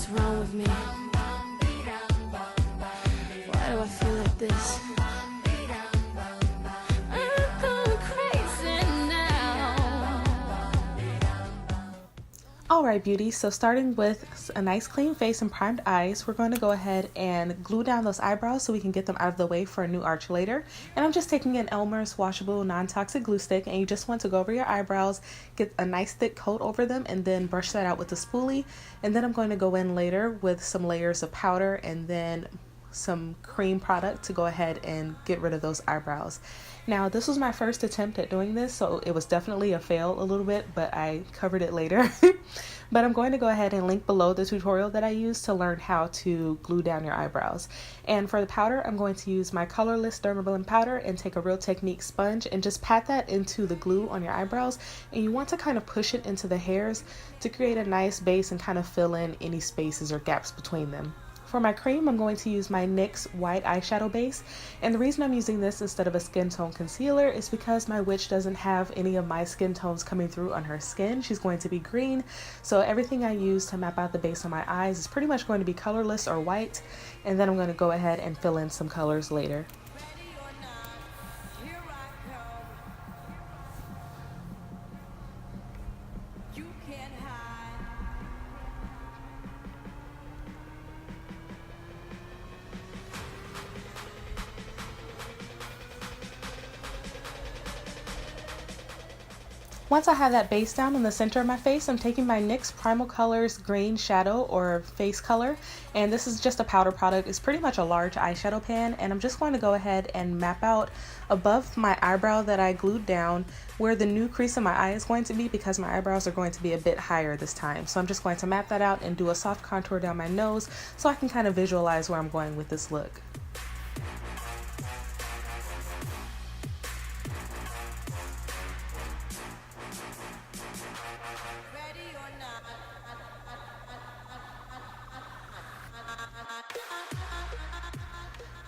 What's wrong with me? Why do I feel like this? I'm going crazy now. Alright beauties, so starting with a nice clean face and primed eyes, we're going to go ahead and glue down those eyebrows so we can get them out of the way for a new arch later. And I'm just taking an Elmer's washable non-toxic glue stick, and you just want to go over your eyebrows, get a nice thick coat over them, and then brush that out with a spoolie. And then I'm going to go in later with some layers of powder and then some cream product to go ahead and get rid of those eyebrows. Now this was my first attempt at doing this, so it was definitely a fail a little bit, but I covered it later. But I'm going to go ahead and link below the tutorial that I used to learn how to glue down your eyebrows. And for the powder, I'm going to use my colorless Dermablend powder and take a Real Technique sponge and just pat that into the glue on your eyebrows. And you want to kind of push it into the hairs to create a nice base and kind of fill in any spaces or gaps between them. For my cream, I'm going to use my NYX white eyeshadow base, and the reason I'm using this instead of a skin tone concealer is because my witch doesn't have any of my skin tones coming through on her skin. She's going to be green, so everything I use to map out the base on my eyes is pretty much going to be colorless or white, and then I'm going to go ahead and fill in some colors later. Once I have that base down in the center of my face, I'm taking my NYX Primal Colors Green Shadow or Face Color, and this is just a powder product. It's pretty much a large eyeshadow pan, and I'm just going to go ahead and map out above my eyebrow that I glued down where the new crease in my eye is going to be, because my eyebrows are going to be a bit higher this time. So I'm just going to map that out and do a soft contour down my nose so I can kind of visualize where I'm going with this look.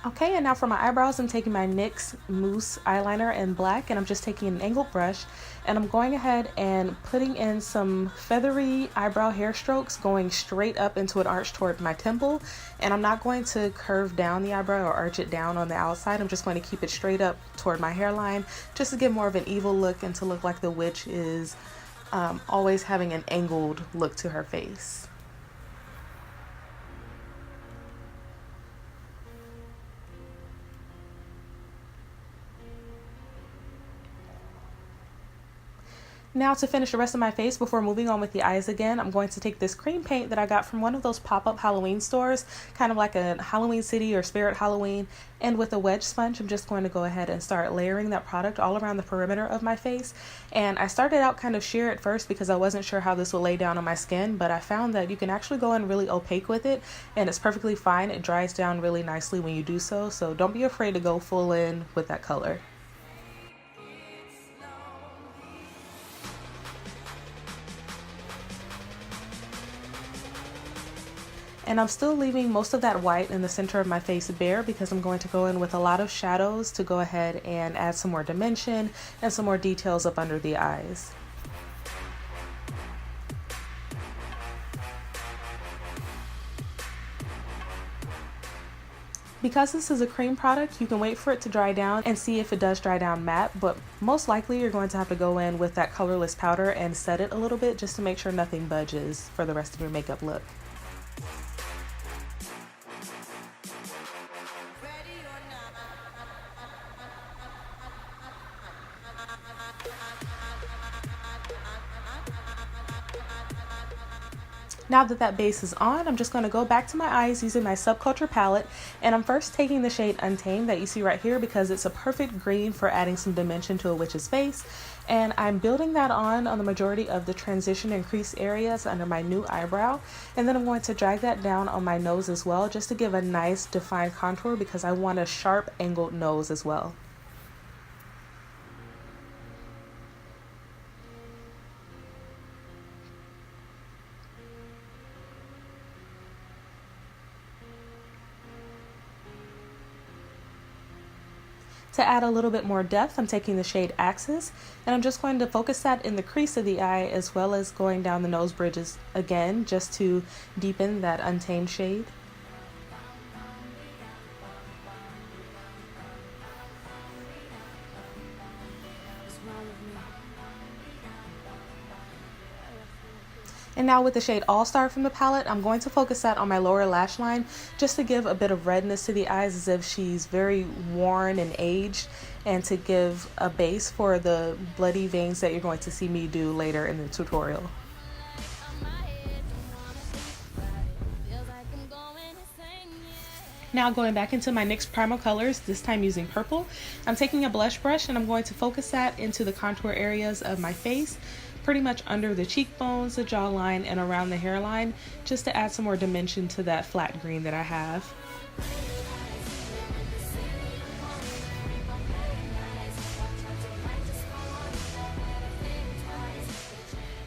Okay, and now for my eyebrows, I'm taking my NYX Mousse eyeliner in black, and I'm just taking an angled brush, and I'm going ahead and putting in some feathery eyebrow hair strokes going straight up into an arch toward my temple. And I'm not going to curve down the eyebrow or arch it down on the outside. I'm just going to keep it straight up toward my hairline just to give more of an evil look and to look like the witch is always having an angled look to her face. Now to finish the rest of my face before moving on with the eyes again, I'm going to take this cream paint that I got from one of those pop-up Halloween stores, kind of like a Halloween City or Spirit Halloween, and with a wedge sponge, I'm just going to go ahead and start layering that product all around the perimeter of my face. And I started out kind of sheer at first because I wasn't sure how this would lay down on my skin, but I found that you can actually go in really opaque with it, and it's perfectly fine. It dries down really nicely when you do so, so don't be afraid to go full in with that color. And I'm still leaving most of that white in the center of my face bare because I'm going to go in with a lot of shadows to go ahead and add some more dimension and some more details up under the eyes. Because this is a cream product, you can wait for it to dry down and see if it does dry down matte, but most likely you're going to have to go in with that colorless powder and set it a little bit just to make sure nothing budges for the rest of your makeup look. Now that that base is on, I'm just going to go back to my eyes using my Subculture palette, and I'm first taking the shade Untamed that you see right here because it's a perfect green for adding some dimension to a witch's face, and I'm building that on the majority of the transition and crease areas under my new eyebrow, and then I'm going to drag that down on my nose as well just to give a nice defined contour because I want a sharp angled nose as well. To add a little bit more depth, I'm taking the shade Axis, and I'm just going to focus that in the crease of the eye as well as going down the nose bridges again, just to deepen that Untamed shade. And now with the shade All Star from the palette, I'm going to focus that on my lower lash line just to give a bit of redness to the eyes as if she's very worn and aged, and to give a base for the bloody veins that you're going to see me do later in the tutorial. Now going back into my NYX Primal colors, this time using purple, I'm taking a blush brush and I'm going to focus that into the contour areas of my face, pretty much under the cheekbones, the jawline, and around the hairline, just to add some more dimension to that flat green that I have.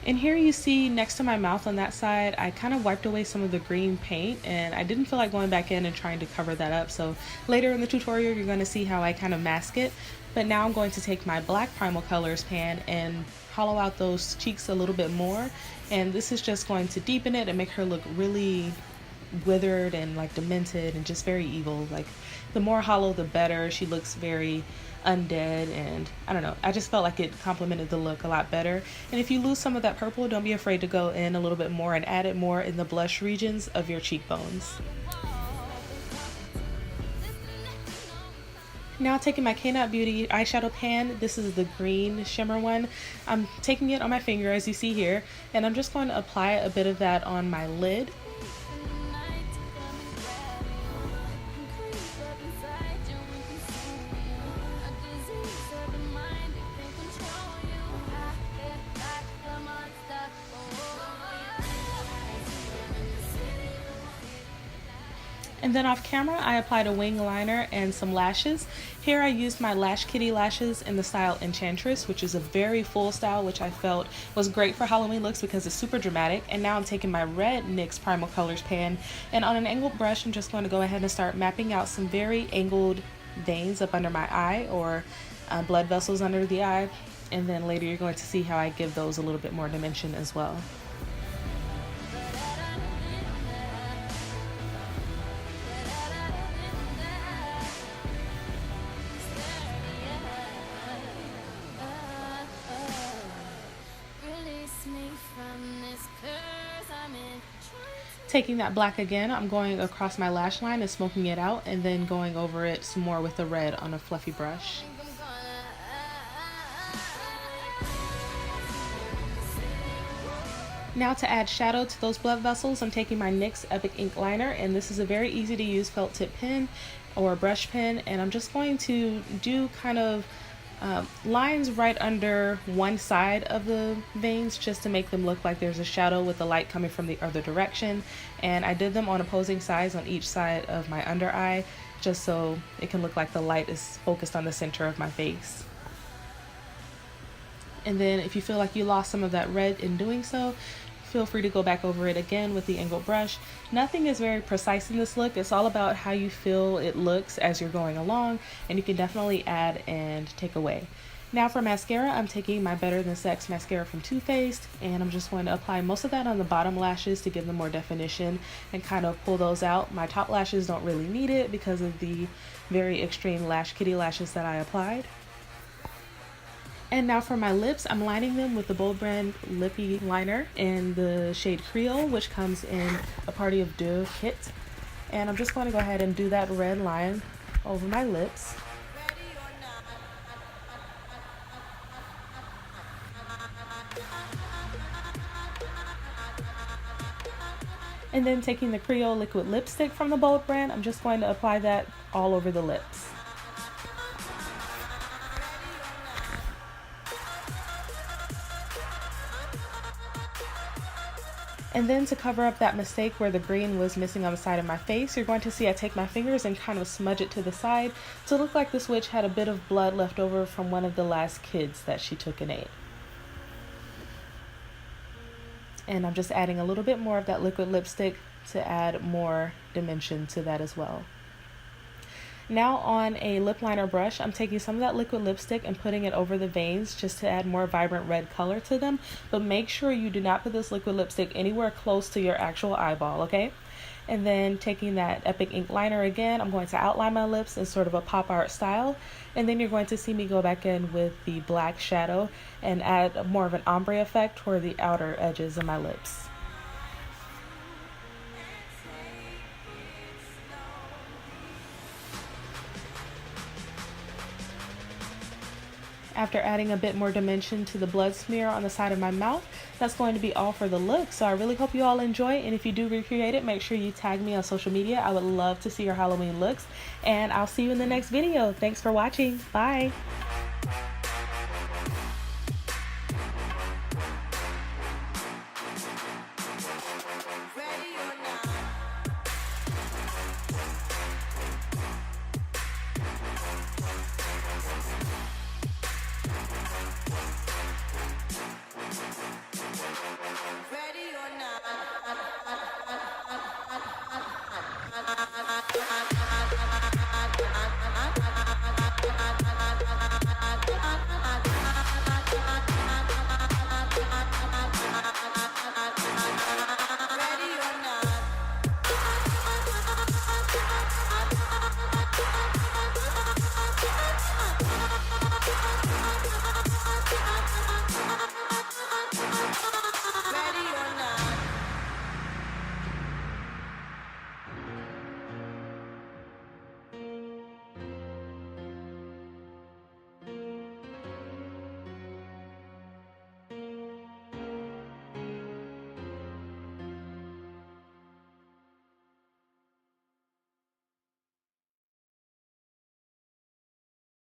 And here you see next to my mouth on that side, I kind of wiped away some of the green paint and I didn't feel like going back in and trying to cover that up. So later in the tutorial, you're going to see how I kind of mask it. But now I'm going to take my black Primal Colors pan and hollow out those cheeks a little bit more. And this is just going to deepen it and make her look really withered and like demented and just very evil. Like the more hollow, the better. She looks very undead, and I don't know, I just felt like it complemented the look a lot better. And if you lose some of that purple, don't be afraid to go in a little bit more and add it more in the blush regions of your cheekbones. Now taking my K-Not Beauty eyeshadow pan, this is the green shimmer one. I'm taking it on my finger as you see here, and I'm just going to apply a bit of that on my lid. And then off camera, I applied a wing liner and some lashes. Here I used my Lash Kitty lashes in the style Enchantress, which is a very full style, which I felt was great for Halloween looks because it's super dramatic. And now I'm taking my red NYX Primal Colors pan, and on an angled brush, I'm just going to go ahead and start mapping out some very angled veins up under my eye, or blood vessels under the eye. And then later you're going to see how I give those a little bit more dimension as well. Taking that black again, I'm going across my lash line and smoking it out, and then going over it some more with the red on a fluffy brush. Now to add shadow to those blood vessels, I'm taking my NYX Epic Ink Liner, and this is a very easy to use felt tip pen or brush pen, and I'm just going to do kind of lines right under one side of the veins just to make them look like there's a shadow with the light coming from the other direction. And I did them on opposing sides on each side of my under eye, just so it can look like the light is focused on the center of my face. And then if you feel like you lost some of that red in doing so, feel free to go back over it again with the angled brush. Nothing is very precise in this look. It's all about how you feel it looks as you're going along, and you can definitely add and take away. Now for mascara, I'm taking my Better Than Sex mascara from Too Faced, and I'm just going to apply most of that on the bottom lashes to give them more definition and kind of pull those out. My top lashes don't really need it because of the very extreme Lash Kitty lashes that I applied. And now for my lips, I'm lining them with the Bold Brand Lippy Liner in the shade Creole, which comes in a Party of Deux kit. And I'm just going to go ahead and do that red line over my lips. And then taking the Creole Liquid Lipstick from the Bold Brand, I'm just going to apply that all over the lips. And then to cover up that mistake where the green was missing on the side of my face, you're going to see I take my fingers and kind of smudge it to the side to look like this witch had a bit of blood left over from one of the last kids that she took and ate. And I'm just adding a little bit more of that liquid lipstick to add more dimension to that as well. Now on a lip liner brush, I'm taking some of that liquid lipstick and putting it over the veins just to add more vibrant red color to them. But make sure you do not put this liquid lipstick anywhere close to your actual eyeball, okay? And then taking that Epic ink liner again, I'm going to outline my lips in sort of a pop art style. And then you're going to see me go back in with the black shadow and add more of an ombre effect toward the outer edges of my lips. After adding a bit more dimension to the blood smear on the side of my mouth, that's going to be all for the look. So I really hope you all enjoy, and if you do recreate it, make sure you tag me on social media. I would love to see your Halloween looks, and I'll see you in the next video. Thanks for watching. Bye.